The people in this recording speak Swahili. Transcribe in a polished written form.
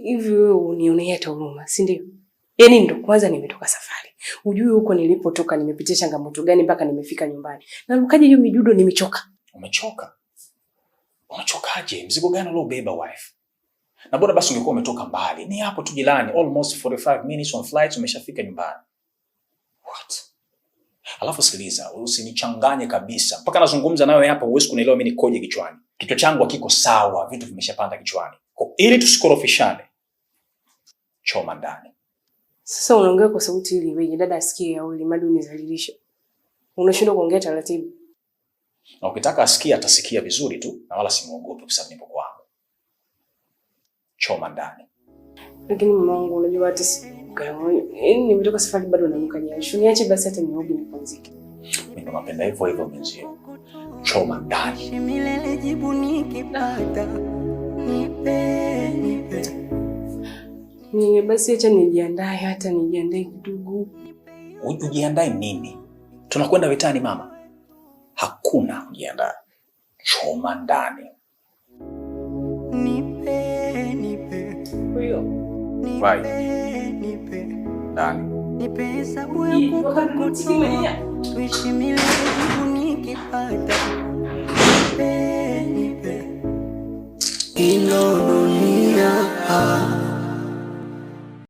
Hivi wewe unionea hata huruma, si ndio? Yaani ndo kwanza nimetoka safari. Ujui huko nilipotoka nimepitia changamoto gani mpaka nimefika nyumbani. Na lukaje hiyo midudo nimechoka. Umechoka? Unachokaje? Mzigo gani uliobeba wife? Na bora basi ungekuwa umetoka mbali. Ni hapo tu jirani, almost 45 minutes on flight umeshafika nyumbani. What? Alafu sikiliza, usinichanganye kabisa. Mpaka nazungumza nawe hapa huwezi kunielewa mimi nikoje kichwani. Kichwa changu hakiko sawa, vitu vimeshapanda kichwani. Kwa ili tusikorofishane, choma ndani. Sasa unaongea kwa sauti ili wewe dada asikie au ili madu nizalilishe. Unashindwa kuongea taratibu. Na ukitaka asikie atasikia vizuri tu na wala simuogope kwa sababu nipo kwangu. Choma ndani. Lakini mama wangu unajua hata nimetoka safari bado nanuka jasho. Niache basi hata nioge nipumzike. Mimi napenda hivyo hivyo mwenzio. Choma ndani. Milele jibu nikipata. Nipe. Ni basi acha nijiandae hata nijiandae kidogo. Ujiandae nini? Tunakwenda vitani mama. Hakuna kujiandaa. Choma ndani. Nipe. Huyo. Nipe. Ndani. Nipe hesabu ya kukukutia. Tuishi milele jibu nikipata.